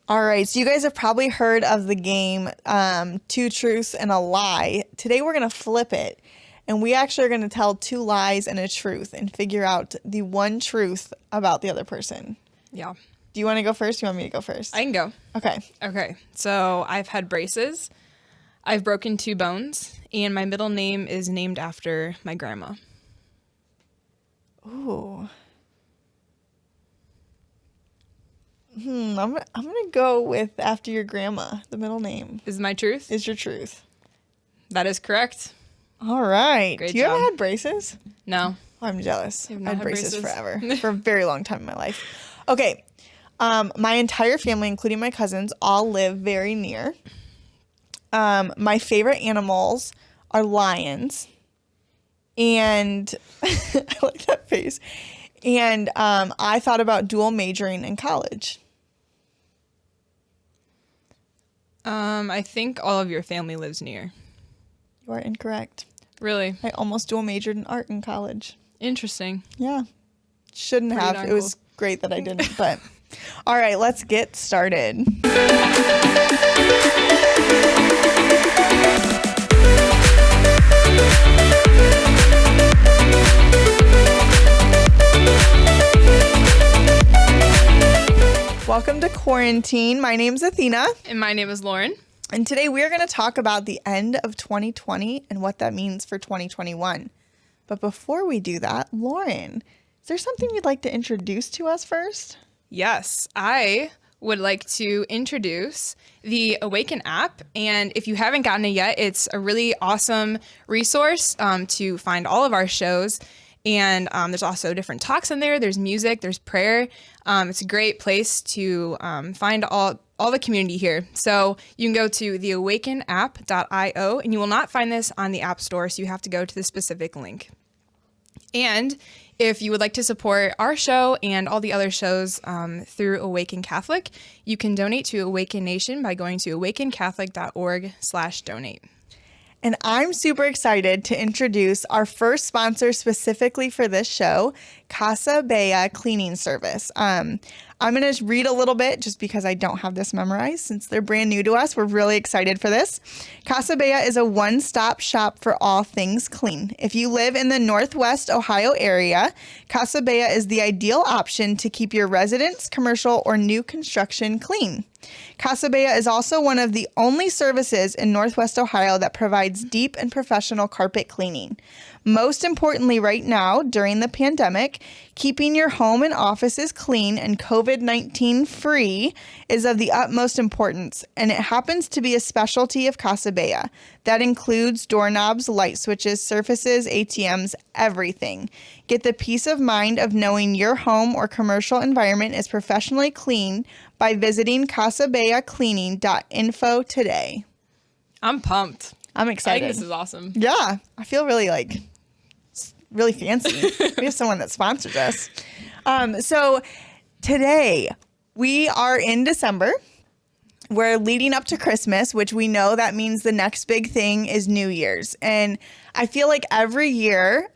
All right, so you guys have probably heard of the game Two Truths and a Lie. Today we're going to flip it, and we actually are going to tell two lies and a truth and figure out the one truth about the other person. Yeah. Do you want to go first? Do you want me to go first? I can go. Okay. So I've had braces, I've broken 2 bones, and my middle name is named after my grandma. Ooh. I'm gonna go with after your grandma. The middle name Is my truth? is your truth. That is correct. All right. Great Do you job. ever had braces? No. Oh, I'm jealous. I've I not had had braces braces. forever, for a very long time in my life. Okay. My entire family, including my cousins, all live very near. My favorite animals are lions. And I like that face. And I thought about dual majoring in college. I think all of your family lives near. You are incorrect. Really? I almost dual majored in art in college. Interesting. Yeah. Shouldn't Pretty have. darn It was cool. great that I didn't. But all right, let's get started. Welcome to QuaranTEEN. My name's Athena. And my name is Lauren. And today we are going to talk about the end of 2020 and what that means for 2021. But before we do that, Lauren, is there something you'd like to introduce to us first? Yes, I would like to introduce the AWAKEN app. And if you haven't gotten it yet, it's a really awesome resource to find all of our shows. And there's also different talks in there. There's music, there's prayer. It's a great place to find all the community here. So you can go to theawakenapp.io, and you will not find this on the App Store, so you have to go to the specific link. And if you would like to support our show and all the other shows through AWAKEN Catholic, you can donate to AWAKEN Nation by going to awakencatholic.org/donate. And I'm super excited to introduce our first sponsor specifically for this show, Casa Bella Cleaning Service. I'm going to read a little bit just because I don't have this memorized since they're brand new to us. We're really excited for this. Casa Bella is a one-stop shop for all things clean. If you live in the Northwest Ohio area, Casa Bella is the ideal option to keep your residence, commercial, or new construction clean. Casa Bella is also one of the only services in Northwest Ohio that provides deep and professional carpet cleaning. Most importantly, right now, during the pandemic, keeping your home and offices clean and COVID-19 free is of the utmost importance, and it happens to be a specialty of Casa Bella. That includes doorknobs, light switches, surfaces, ATMs, everything. Get the peace of mind of knowing your home or commercial environment is professionally clean by visiting casabellacleaning.info today. I'm pumped. I'm I excited. think this is awesome. Yeah, I feel really fancy. We have someone that sponsors us. So today we are in December. We're leading up to Christmas, which we know that means the next big thing is New Year's. And I feel like every year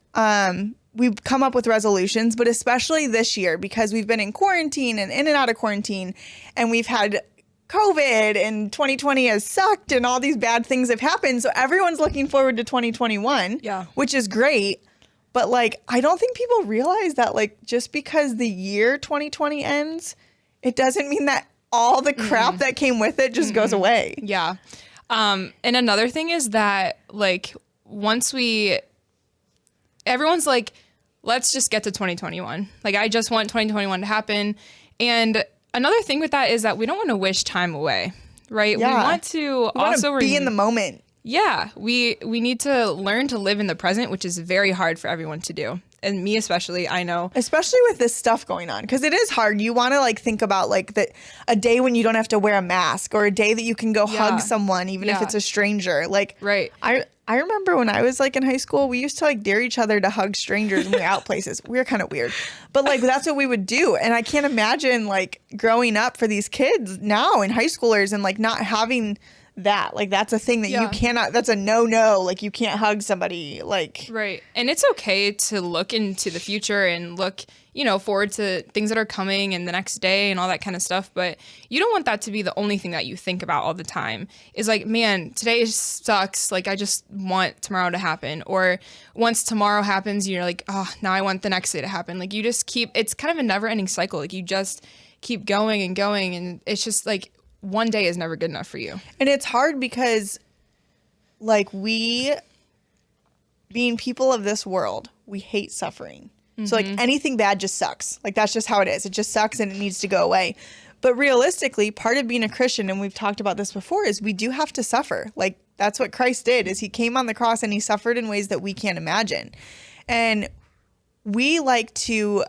we've come up with resolutions, but especially this year because we've been in quarantine and in and out of quarantine, and we've had COVID, and 2020 has sucked and all these bad things have happened. So everyone's looking forward to 2021, which is great. But I don't think people realize that just because the year 2020 ends, it doesn't mean that all the crap that came with it just goes away. Yeah. And another thing is that everyone's like, let's just get to 2021. I just want 2021 to happen. And another thing with that is that we don't want to wish time away, right? Yeah. We want to also be in the moment. Yeah, we need to learn to live in the present, which is very hard for everyone to do. And me especially, I know. Especially with this stuff going on, because it is hard. You want to think about a day when you don't have to wear a mask, or a day that you can go hug someone, even if it's a stranger. Right. I remember when I was in high school, we used to dare each other to hug strangers when we were out places. We were kind of weird, but that's what we would do. And I can't imagine growing up for these kids now and high schoolers and not having that. Like, that's a thing that you cannot, that's a no. Like, you can't hug somebody. Like, right. And it's okay to look into the future and look, forward to things that are coming and the next day and all that kind of stuff. But you don't want that to be the only thing that you think about all the time. Is like, man, today sucks. Like, I just want tomorrow to happen. Or once tomorrow happens, you're like, oh, now I want the next day to happen. Like, you just it's kind of a never ending cycle. Like, you just keep going and going. And it's just like, one day is never good enough for you. And it's hard because, like, we, being people of this world, we hate suffering. So, like, anything bad just sucks. Like, that's just how it is. It just sucks and it needs to go away. But realistically, part of being a Christian, and we've talked about this before, is we do have to suffer. Like, that's what Christ did, is he came on the cross and he suffered in ways that we can't imagine. And we like to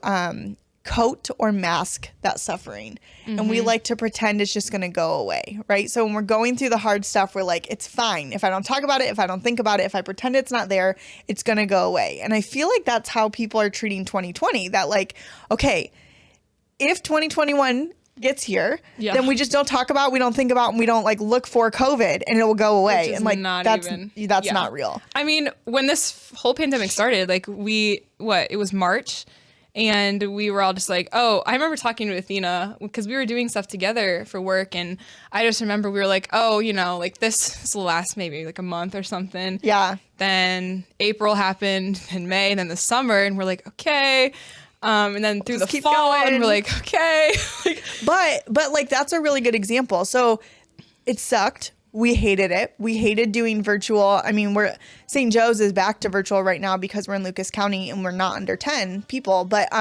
coat or mask that suffering. And we like to pretend it's just going to go away, right? So when we're going through the hard stuff, we're like, it's fine. If I don't talk about it, if I don't think about it, if I pretend it's not there, it's going to go away. And I feel like that's how people are treating 2020, that like, okay, if 2021 gets here, then we just don't talk about, we don't think about, and we don't like look for COVID and it will go away. And like, that's not real. I mean, when this whole pandemic started, like it was March. And we were all just like, oh, I remember talking to Athena because we were doing stuff together for work. And I just remember we were like, oh, like this will last maybe like a month or something. Yeah. Then April happened, and May, and then the summer. And we're like, okay. And then through the fall, and we're like, okay. But like, that's a really good example. So it sucked. We hated it. We hated doing virtual. I mean, St. Joe's is back to virtual right now because we're in Lucas County and we're not under 10 people. But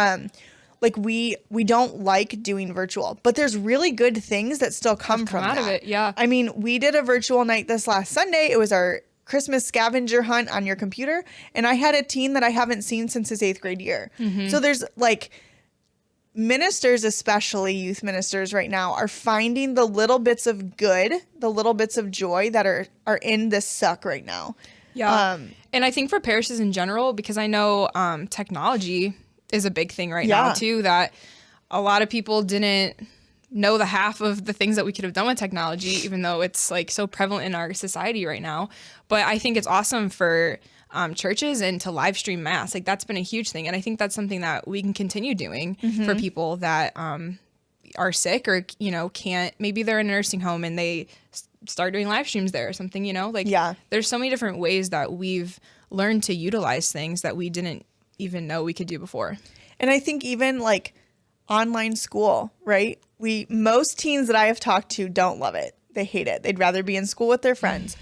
like we don't like doing virtual. But there's really good things that still come from out that. Of it. Yeah. I mean, we did a virtual night this last Sunday. It was our Christmas scavenger hunt on your computer, and I had a teen that I haven't seen since his 8th grade year. So there's like, ministers, especially youth ministers right now, are finding the little bits of good, the little bits of joy that are in this suck right now. Yeah. And I think for parishes in general, because I know technology is a big thing right now too, that a lot of people didn't know the half of the things that we could have done with technology, even though it's like so prevalent in our society right now. But I think it's awesome for churches and to live stream mass. Like, that's been a huge thing. And I think that's something that we can continue doing for people that are sick or, can't, maybe they're in a nursing home and they start doing live streams there or something, like there's so many different ways that we've learned to utilize things that we didn't even know we could do before. And I think even like online school, right? Most teens that I have talked to don't love it. They hate it. They'd rather be in school with their friends.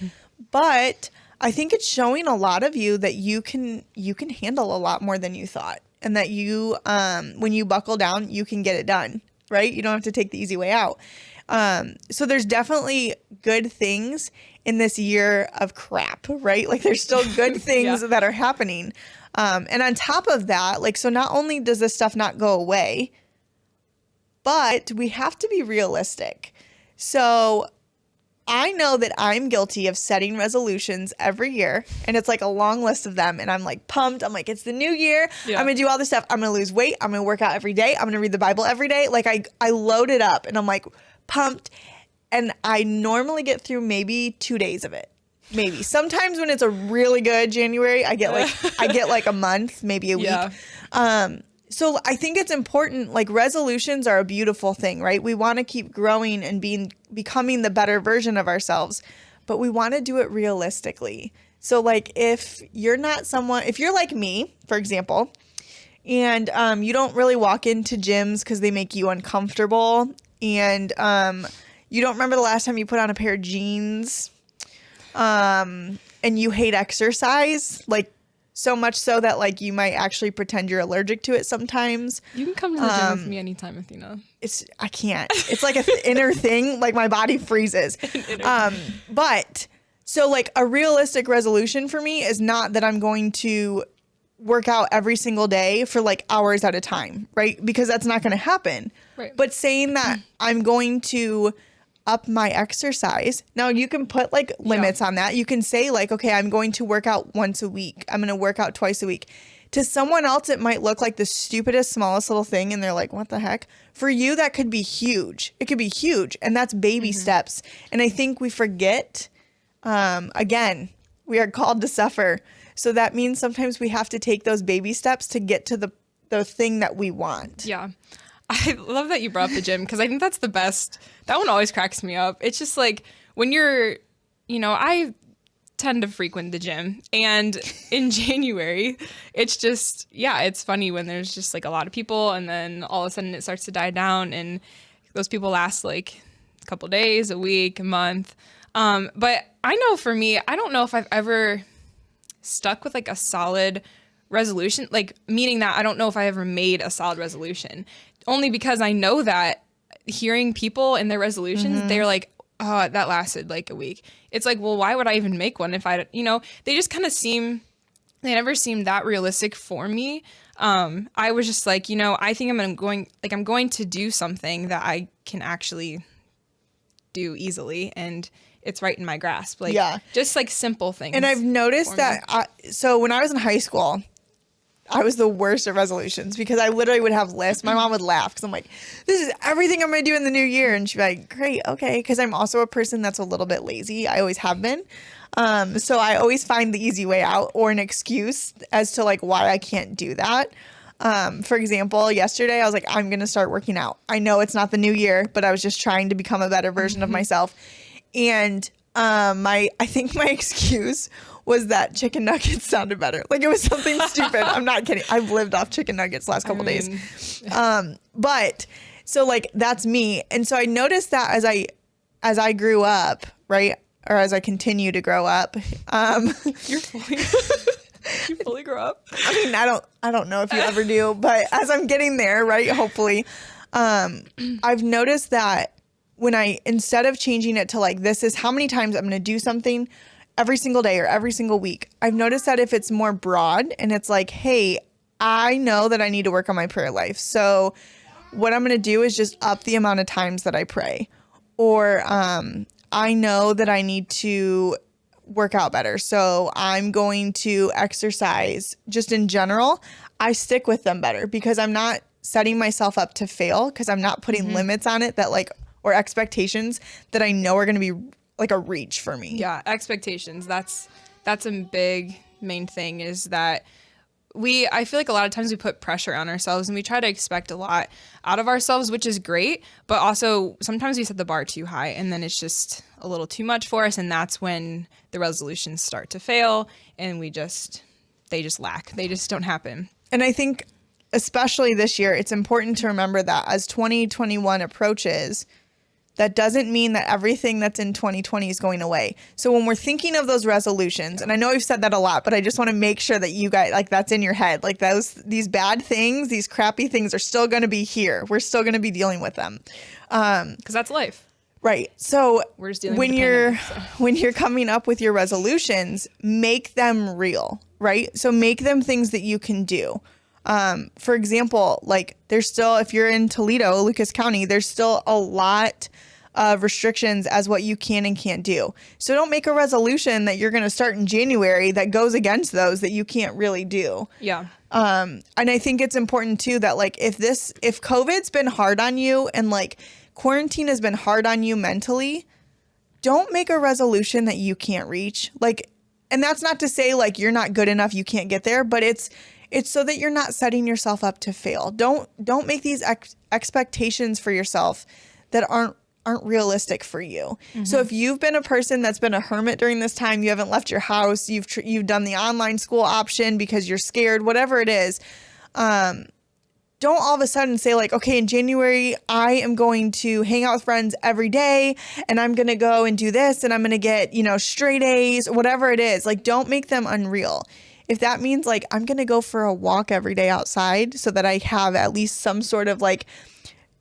But I think it's showing a lot of you that you can handle a lot more than you thought, and that you, when you buckle down, you can get it done, right? You don't have to take the easy way out. So there's definitely good things in this year of crap, right? Like, there's still good things that are happening. And on top of that, like, so not only does this stuff not go away, but we have to be realistic. So I know that I'm guilty of setting resolutions every year, and it's like a long list of them, and I'm like pumped. I'm like, it's the new year. I'm gonna do all this stuff. I'm gonna lose weight. I'm gonna work out every day. I'm gonna read the Bible every day. Like, I load it up, and I'm like pumped, and I normally get through maybe 2 days of it. Maybe. Sometimes when it's a really good January, I get like a month, maybe a week. So I think it's important, like, resolutions are a beautiful thing, right? We want to keep growing and becoming the better version of ourselves, but we want to do it realistically. So like, if you're like me, for example, and you don't really walk into gyms because they make you uncomfortable, and you don't remember the last time you put on a pair of jeans, and you hate exercise, like, so much so that like you might actually pretend you're allergic to it sometimes. You can come to the gym with me anytime, Athena. I can't. It's like an inner thing. Like, my body freezes. But so like, a realistic resolution for me is not that I'm going to work out every single day for like hours at a time, right? Because that's not going to happen. Right. But saying that I'm going to up my exercise. Now, you can put like limits on that. You can say like, okay, I'm going to work out once a week. I'm going to work out twice a week. To someone else, it might look like the stupidest, smallest little thing, and they're like, what the heck? For you, that could be huge. It could be huge, and that's baby steps. And I think we forget, again, we are called to suffer. So that means sometimes we have to take those baby steps to get to the thing that we want. Yeah. I love that you brought up the gym because I think that's the best. That one always cracks me up. It's just like when you're, I tend to frequent the gym, and in January, it's just, it's funny when there's just like a lot of people, and then all of a sudden it starts to die down, and those people last like a couple days, a week, a month. But I know for me, I don't know if I've ever stuck with like a solid resolution, like meaning that I don't know if I ever made a solid resolution, only because I know that hearing people and their resolutions, they're like, oh, that lasted like a week. It's like, well, why would I even make one if I, they just kind of they never seemed that realistic for me. I was just like, I think I'm going to do something that I can actually do easily, and it's right in my grasp. Like, just like simple things. And I've noticed that, so when I was in high school, I was the worst at resolutions because I literally would have lists. My mom would laugh because I'm like, this is everything I'm going to do in the new year. And she'd be like, great, okay. Because I'm also a person that's a little bit lazy. I always have been. So I always find the easy way out or an excuse as to like why I can't do that. For example, yesterday I was like, I'm going to start working out. I know it's not the new year, but I was just trying to become a better version of myself. And I think my excuse was that chicken nuggets sounded better. Like it was something stupid. I'm not kidding. I've lived off chicken nuggets the last couple days. But so like that's me. And so I noticed that as I grew up, right? Or as I continue to grow up. You fully grow up. I mean, I don't know if you ever do, but as I'm getting there, right? Hopefully, I've noticed that when instead of changing it to like, this is how many times I'm going to do something every single day or every single week, I've noticed that if it's more broad and it's like, hey, I know that I need to work on my prayer life. So what I'm going to do is just up the amount of times that I pray. Or I know that I need to work out better. So I'm going to exercise just in general. I stick with them better because I'm not setting myself up to fail because I'm not putting limits on it that like, or expectations that I know are going to be like a reach for me. Yeah, expectations. That's a big main thing is that I feel like a lot of times we put pressure on ourselves and we try to expect a lot out of ourselves, which is great. But also sometimes we set the bar too high and then it's just a little too much for us. And that's when the resolutions start to fail and they just lack. They just don't happen. And I think especially this year, it's important to remember that as 2021 approaches, that doesn't mean that everything that's in 2020 is going away. So when we're thinking of those resolutions, and I know we've said that a lot, but I just want to make sure that you guys, like that's in your head, like these bad things, these crappy things are still going to be here. We're still going to be dealing with them. Because that's life. Right. So we're just dealing when with the pandemic, when you're coming up with your resolutions, make them real, right? So make them things that you can do. For example, like there's still, if you're in Toledo, Lucas County, there's still a lot of restrictions as what you can and can't do. So don't make a resolution that you're going to start in January that goes against those that you can't really do. Yeah. And I think it's important too that like if COVID's been hard on you and like quarantine has been hard on you mentally, don't make a resolution that you can't reach. Like, and that's not to say like you're not good enough, you can't get there, but it's so that you're not setting yourself up to fail. Don't make these expectations for yourself that aren't realistic for you. So if you've been a person that's been a hermit during this time, you haven't left your house, you've done the online school option because you're scared, whatever it is, don't all of a sudden say like, okay, in January, I am going to hang out with friends every day and I'm going to go and do this and I'm going to get, straight A's, whatever it is. Like, don't make them unreal. If that means like, I'm going to go for a walk every day outside so that I have at least some sort of like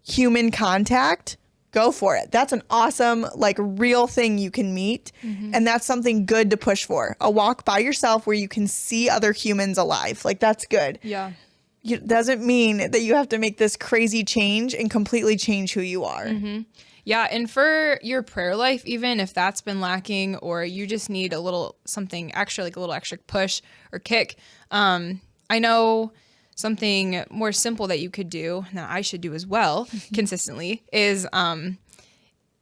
human contact, go for it. That's an awesome, like real thing you can meet. And that's something good to push for. A walk by yourself where you can see other humans alive. Like that's good. Yeah. It doesn't mean that you have to make this crazy change and completely change who you are. Yeah. And for your prayer life, even if that's been lacking or you just need a little something extra, like a little extra push or kick, I know something more simple that you could do, and that I should do as well consistently, is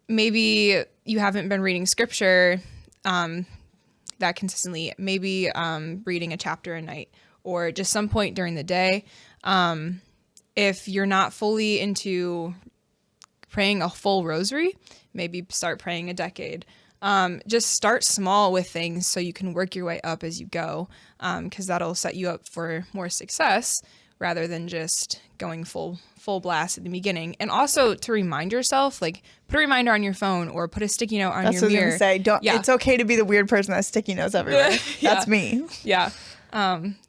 maybe you haven't been reading scripture that consistently, maybe reading a chapter a night or just some point during the day. If you're not fully into praying a full rosary, maybe start praying a decade. Just start small with things so you can work your way up as you go, because that'll set you up for more success rather than just going full blast at the beginning. And also to remind yourself, like put a reminder on your phone or put a sticky note on your mirror. That's what I was gonna say. It's okay to be the weird person that has sticky notes everywhere. That's me. Yeah.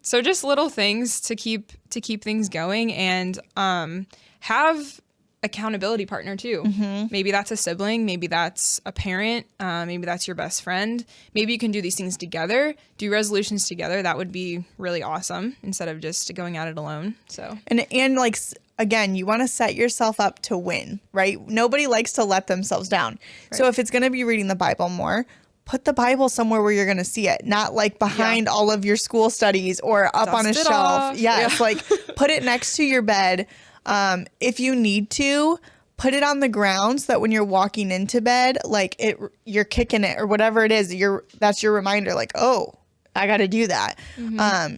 So just little things to keep things going, and have accountability partner too. Maybe that's a sibling, maybe that's a parent, maybe that's your best friend. Maybe you can do these things together, do resolutions together. That would be really awesome instead of just going at it alone. So and like again, you want to set yourself up to win, right? Nobody likes to let themselves down. Right. So if it's going to be reading the Bible more, put the Bible somewhere where you're going to see it, not like behind all of your school studies or up on a shelf. It's like put it next to your bed. If you need to, put it on the ground so that when you're walking into bed, like you're kicking it or whatever it is, that's your reminder, like, oh, I got to do that.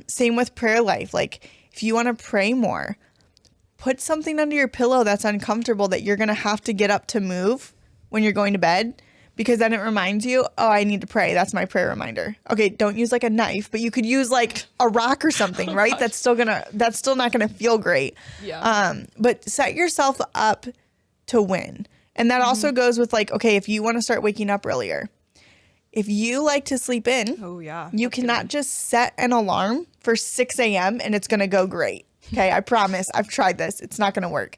Same with prayer life. Like if you want to pray more, put something under your pillow that's uncomfortable that you're going to have to get up to move when you're going to bed, because then it reminds you, oh, I need to pray. That's my prayer reminder. Okay, don't use like a knife, but you could use like a rock or something, right? Gosh. That's still not gonna feel great. Yeah. But set yourself up to win. And that also goes with like, okay, if you want to start waking up earlier, if you like to sleep in, you cannot just set an alarm for 6 a.m. and it's gonna go great. Okay, I promise. I've tried this. It's not gonna work.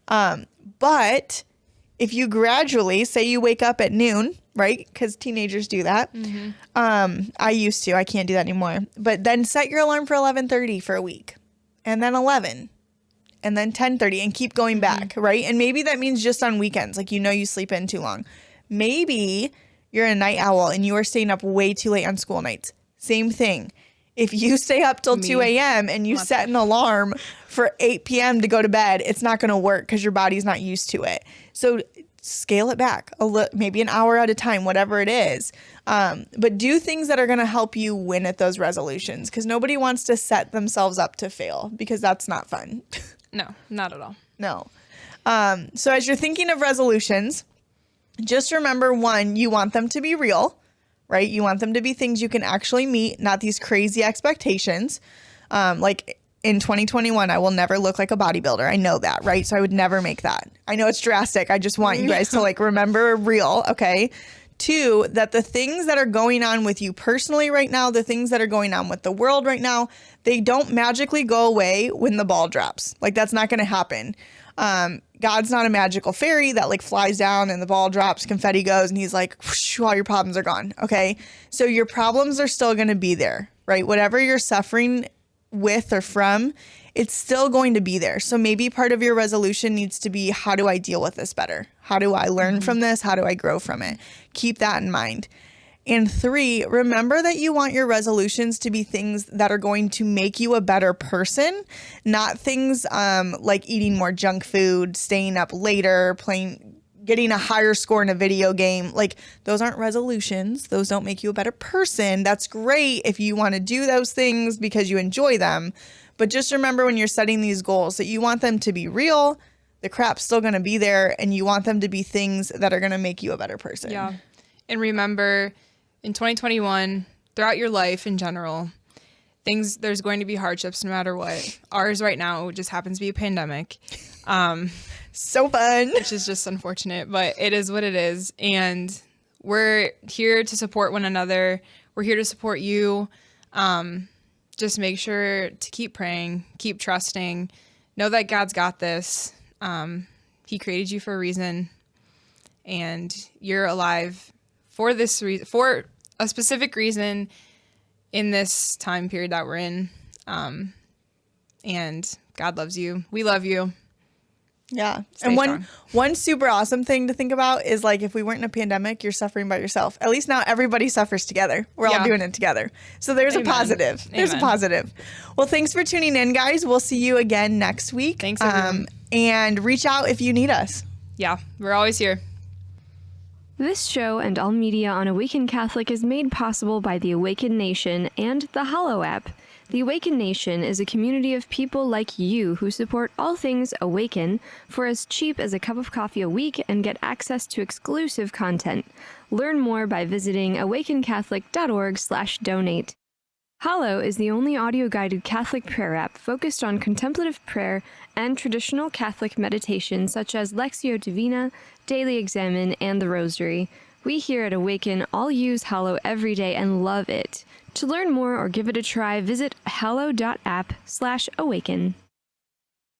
But if you gradually, say you wake up at noon, right? Because teenagers do that. I used to. I can't do that anymore. But then set your alarm for 11:30 for a week, and then 11, and then 10:30, and keep going back, right? And maybe that means just on weekends, like you sleep in too long. Maybe you're a night owl and you are staying up way too late on school nights. Same thing. If you stay up till 2 a.m. and you set an alarm for 8 p.m. to go to bed, it's not going to work because your body's not used to it. So scale it back maybe an hour at a time, whatever it is. But do things that are going to help you win at those resolutions, because nobody wants to set themselves up to fail, because that's not fun. No, not at all. No. So as you're thinking of resolutions, just remember, one, you want them to be real. Right? You want them to be things you can actually meet, not these crazy expectations. Like in 2021, I will never look like a bodybuilder. I know that, right? So I would never make that. I know it's drastic. I just want you guys to like remember real, okay? 2, that the things that are going on with you personally right now, the things that are going on with the world right now, they don't magically go away when the ball drops. Like that's not going to happen. God's not a magical fairy that like flies down and the ball drops, confetti goes, and he's like, whoosh, all your problems are gone. Okay. So your problems are still going to be there, right? Whatever you're suffering with or from, it's still going to be there. So maybe part of your resolution needs to be, how do I deal with this better? How do I learn from this? How do I grow from it? Keep that in mind. And 3, remember that you want your resolutions to be things that are going to make you a better person, not things like eating more junk food, staying up later, getting a higher score in a video game. Like those aren't resolutions. Those don't make you a better person. That's great if you want to do those things because you enjoy them. But just remember when you're setting these goals that you want them to be real. The crap's still going to be there, and you want them to be things that are going to make you a better person. Yeah. And remember, in 2021, throughout your life in general, there's going to be hardships no matter what. Ours right now just happens to be a pandemic. So fun. Which is just unfortunate, but it is what it is. And we're here to support one another. We're here to support you. Just make sure to keep praying, keep trusting, know that God's got this. He created you for a reason, and you're alive for this reason, for a specific reason in this time period that we're in. And God loves you. We love you. Yeah. Stay And strong. one super awesome thing to think about is like if we weren't in a pandemic, you're suffering by yourself. At least now everybody suffers together. We're all Yeah. doing it together. So there's Amen. a positive. There's a Amen. positive. Well, thanks for tuning in, guys. We'll see you again next week. Thanks, everyone. And reach out if you need us. Yeah, we're always here. This show and all media on Awaken Catholic is made possible by the Awaken Nation and the Hallow app. The Awaken Nation is a community of people like you who support all things Awaken for as cheap as a cup of coffee a week and get access to exclusive content. Learn more by visiting awakencatholic.org/donate. Hallow is the only audio-guided Catholic prayer app focused on contemplative prayer and traditional Catholic meditation such as Lectio Divina, Daily Examen, and the Rosary. We here at Awaken all use Hallow every day and love it. To learn more or give it a try, visit hallow.app/awaken.